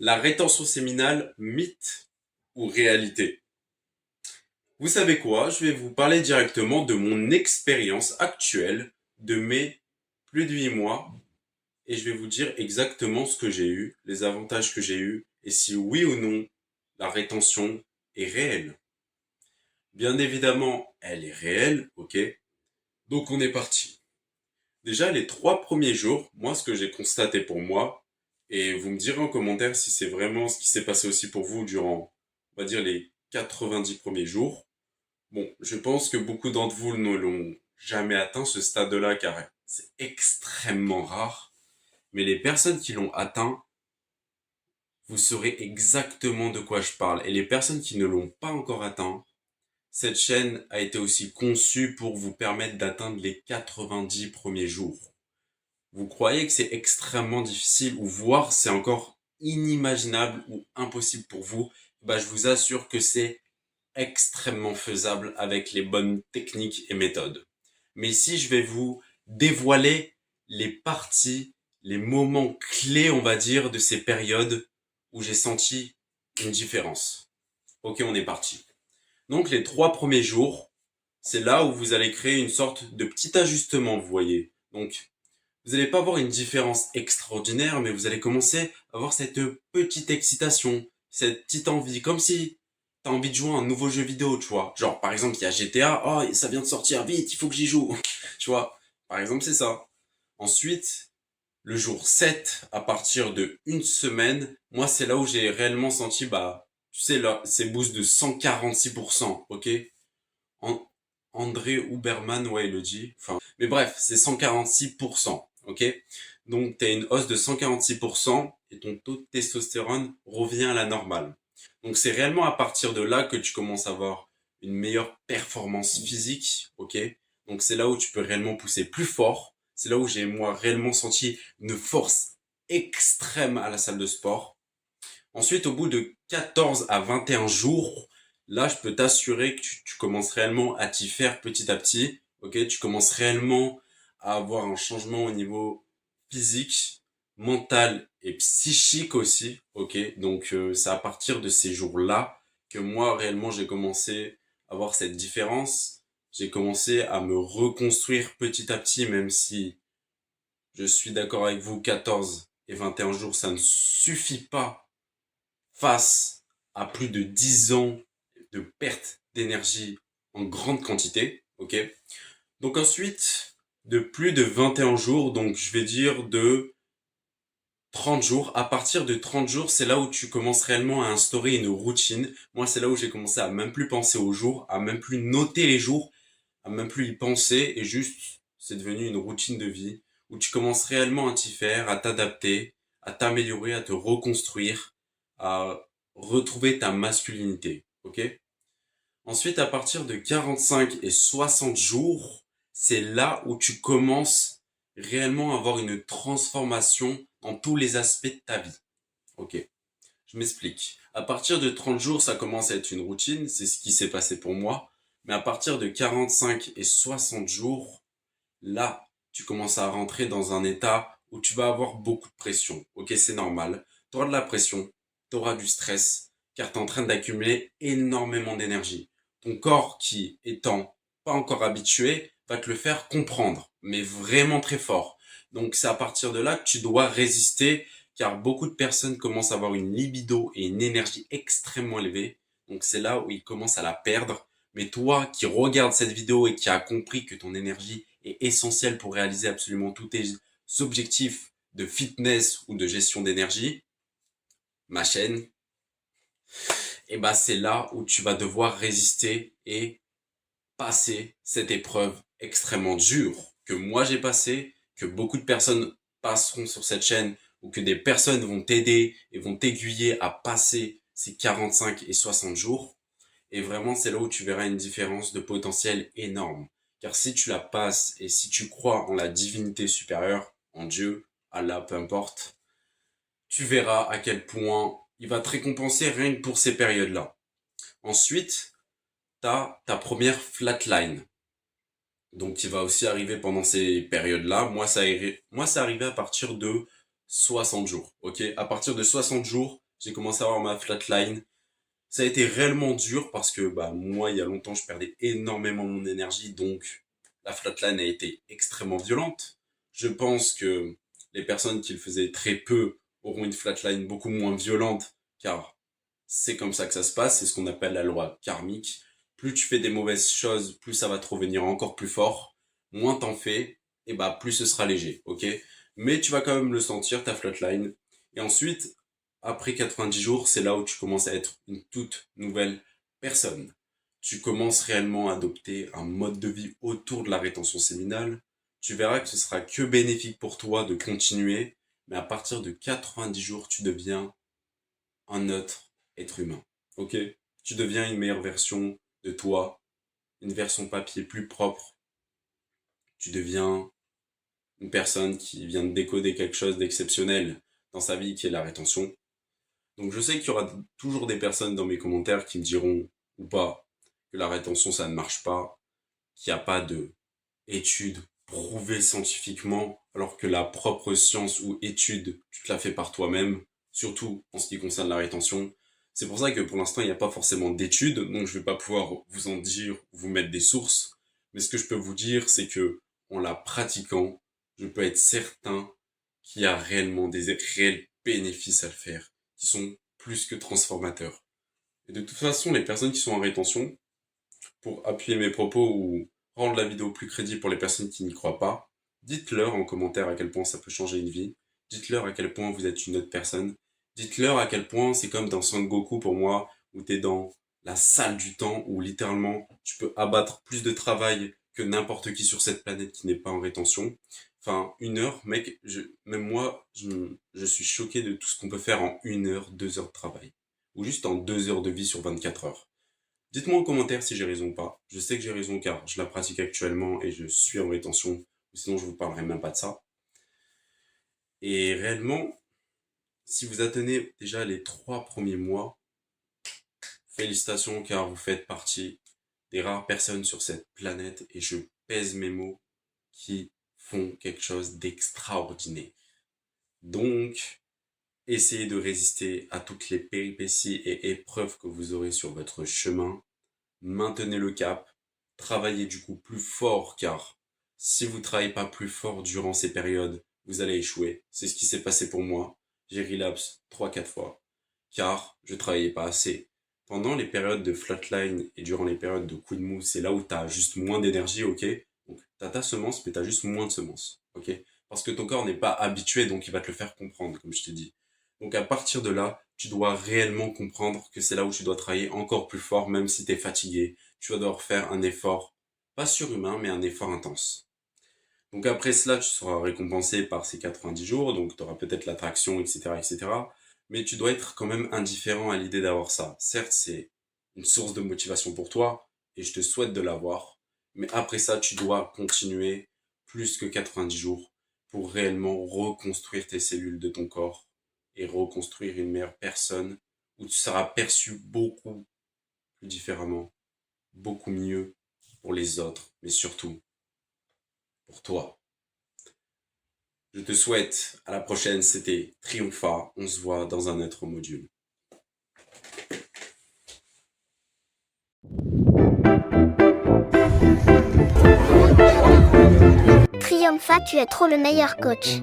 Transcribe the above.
La rétention séminale, mythe ou réalité? Vous savez quoi? Je vais vous parler directement de mon expérience actuelle de mes plus de 8 mois et je vais vous dire exactement ce que j'ai eu, les avantages que j'ai eu et si oui ou non la rétention est réelle. Bien évidemment, elle est réelle, ok? Donc on est parti. Déjà, les 3 premiers jours, moi, ce que j'ai constaté pour moi, et vous me direz en commentaire si c'est vraiment ce qui s'est passé aussi pour vous durant, on va dire, les 90 premiers jours. Bon, je pense que beaucoup d'entre vous ne l'ont jamais atteint ce stade-là car c'est extrêmement rare. Mais les personnes qui l'ont atteint, vous saurez exactement de quoi je parle. Et les personnes qui ne l'ont pas encore atteint, cette chaîne a été aussi conçue pour vous permettre d'atteindre les 90 premiers jours. Vous croyez que c'est extrêmement difficile ou voire c'est encore inimaginable ou impossible pour vous, bah, je vous assure que c'est extrêmement faisable avec les bonnes techniques et méthodes. Mais ici, je vais vous dévoiler les parties, les moments clés, on va dire, de ces périodes où j'ai senti une différence. Ok, on est parti. Donc les 3 premiers jours, c'est là où vous allez créer une sorte de petit ajustement, vous voyez. Donc vous n'allez pas avoir une différence extraordinaire, mais vous allez commencer à avoir cette petite excitation, cette petite envie, comme si t'as envie de jouer à un nouveau jeu vidéo, tu vois. Genre, par exemple, il y a GTA, oh, ça vient de sortir, vite, il faut que j'y joue. Tu vois, par exemple, c'est ça. Ensuite, le jour 7, à partir de une semaine, moi, c'est là où j'ai réellement senti, bah, tu sais, là, ces boosts de 146%, ok? An- André Huberman, ouais, il le dit. Enfin, mais bref, c'est 146%, ok? Donc, tu as une hausse de 146% et ton taux de testostérone revient à la normale. Donc, c'est réellement à partir de là que tu commences à avoir une meilleure performance physique, ok? Donc, c'est là où tu peux réellement pousser plus fort. C'est là où j'ai, moi, réellement senti une force extrême à la salle de sport. Ensuite, au bout de 14 à 21 jours, là, je peux t'assurer que tu commences réellement à t'y faire petit à petit. Ok, tu commences réellement à avoir un changement au niveau physique, mental et psychique aussi. Ok, donc c'est à partir de ces jours-là que moi réellement j'ai commencé à voir cette différence. J'ai commencé à me reconstruire petit à petit, même si je suis d'accord avec vous, 14 et 21 jours, ça ne suffit pas face à plus de 10 ans de perte d'énergie en grande quantité, ok? Donc ensuite, de plus de 21 jours, donc je vais dire de 30 jours, à partir de 30 jours, c'est là où tu commences réellement à instaurer une routine. Moi, c'est là où j'ai commencé à même plus penser aux jours, à même plus noter les jours, à même plus y penser, et juste, c'est devenu une routine de vie où tu commences réellement à t'y faire, à t'adapter, à t'améliorer, à te reconstruire, à retrouver ta masculinité, ok? Ensuite, à partir de 45 et 60 jours, c'est là où tu commences réellement à avoir une transformation dans tous les aspects de ta vie, ok? Je m'explique. À partir de 30 jours, ça commence à être une routine, c'est ce qui s'est passé pour moi. Mais à partir de 45 et 60 jours, là, tu commences à rentrer dans un état où tu vas avoir beaucoup de pression. Ok, c'est normal. Tu auras de la pression, tu auras du stress, car tu es en train d'accumuler énormément d'énergie. Ton corps, qui étant pas encore habitué, va te le faire comprendre, mais vraiment très fort. Donc c'est à partir de là que tu dois résister, car beaucoup de personnes commencent à avoir une libido et une énergie extrêmement élevée. Donc c'est là où ils commencent à la perdre. Mais toi qui regardes cette vidéo et qui as compris que ton énergie est essentielle pour réaliser absolument tous tes objectifs de fitness ou de gestion d'énergie, ma chaîne, et bah c'est là où tu vas devoir résister et passer cette épreuve extrêmement dure que moi j'ai passé, que beaucoup de personnes passeront sur cette chaîne ou que des personnes vont t'aider et vont t'aiguiller à passer ces 45 et 60 jours. Et vraiment, c'est là où tu verras une différence de potentiel énorme. Car si tu la passes et si tu crois en la divinité supérieure, en Dieu, Allah, peu importe, tu verras à quel point il va te récompenser rien que pour ces périodes-là. Ensuite, tu as ta première flatline. Donc, qui va aussi arriver pendant ces périodes-là. Moi, ça arrivé à partir de 60 jours. Ok? À partir de 60 jours, j'ai commencé à avoir ma flatline. Ça a été réellement dur parce que bah moi, il y a longtemps, je perdais énormément mon énergie, donc la flatline a été extrêmement violente. Je pense que les personnes qui le faisaient très peu auront une flatline beaucoup moins violente, car c'est comme ça que ça se passe, c'est ce qu'on appelle la loi karmique. Plus tu fais des mauvaises choses, plus ça va te revenir encore plus fort. Moins t'en fais, et bah plus ce sera léger, ok? Mais tu vas quand même le sentir, ta flatline. Et ensuite, après 90 jours, c'est là où tu commences à être une toute nouvelle personne. Tu commences réellement à adopter un mode de vie autour de la rétention séminale. Tu verras que ce sera que bénéfique pour toi de continuer, mais à partir de 90 jours, tu deviens un autre être humain. Ok? Tu deviens une meilleure version de toi, une version papier plus propre. Tu deviens une personne qui vient de décoder quelque chose d'exceptionnel dans sa vie qui est la rétention. Donc je sais qu'il y aura toujours des personnes dans mes commentaires qui me diront ou pas que la rétention ça ne marche pas, qu'il n'y a pas de études prouvées scientifiquement, alors que la propre science ou étude, tu te la fais par toi-même, surtout en ce qui concerne la rétention. C'est pour ça que pour l'instant il n'y a pas forcément d'études, donc je vais pas pouvoir vous en dire, vous mettre des sources, mais ce que je peux vous dire c'est que en la pratiquant, je peux être certain qu'il y a réellement des réels bénéfices à le faire, qui sont plus que transformateurs. Et de toute façon, les personnes qui sont en rétention, pour appuyer mes propos ou rendre la vidéo plus crédible pour les personnes qui n'y croient pas, dites-leur en commentaire à quel point ça peut changer une vie. Dites-leur à quel point vous êtes une autre personne. Dites-leur à quel point c'est comme dans Son Goku pour moi, où t'es dans la salle du temps, où littéralement tu peux abattre plus de travail que n'importe qui sur cette planète qui n'est pas en rétention. Enfin, 1 heure, mec, même moi, je suis choqué de tout ce qu'on peut faire en 1 heure, 2 heures de travail. Ou juste en 2 heures de vie sur 24 heures. Dites-moi en commentaire si j'ai raison ou pas. Je sais que j'ai raison car je la pratique actuellement et je suis en rétention. Sinon, je vous parlerai même pas de ça. Et réellement, si vous atteignez déjà les 3 premiers mois, félicitations car vous faites partie des rares personnes sur cette planète, et je pèse mes mots, qui font quelque chose d'extraordinaire. Donc, essayez de résister à toutes les péripéties et épreuves que vous aurez sur votre chemin. Maintenez le cap, travaillez du coup plus fort, car si vous ne travaillez pas plus fort durant ces périodes, vous allez échouer. C'est ce qui s'est passé pour moi. J'ai relapse 3-4 fois, car je travaillais pas assez. Pendant les périodes de flatline et durant les périodes de coup de mou, c'est là où tu as juste moins d'énergie, ok? Donc tu as ta semence, mais tu as juste moins de semences, ok? Parce que ton corps n'est pas habitué, donc il va te le faire comprendre, comme je t'ai dit. Donc à partir de là, tu dois réellement comprendre que c'est là où tu dois travailler encore plus fort, même si tu es fatigué. Tu vas devoir faire un effort, pas surhumain, mais un effort intense. Donc après cela, tu seras récompensé par ces 90 jours, donc tu auras peut-être l'attraction, etc., etc. Mais tu dois être quand même indifférent à l'idée d'avoir ça. Certes, c'est une source de motivation pour toi, et je te souhaite de l'avoir. Mais après ça, tu dois continuer plus que 90 jours pour réellement reconstruire tes cellules de ton corps et reconstruire une meilleure personne où tu seras perçu beaucoup plus différemment, beaucoup mieux pour les autres, mais surtout pour toi. Je te souhaite à la prochaine, c'était Triompha, on se voit dans un autre module. Triomphat, tu es trop le meilleur coach.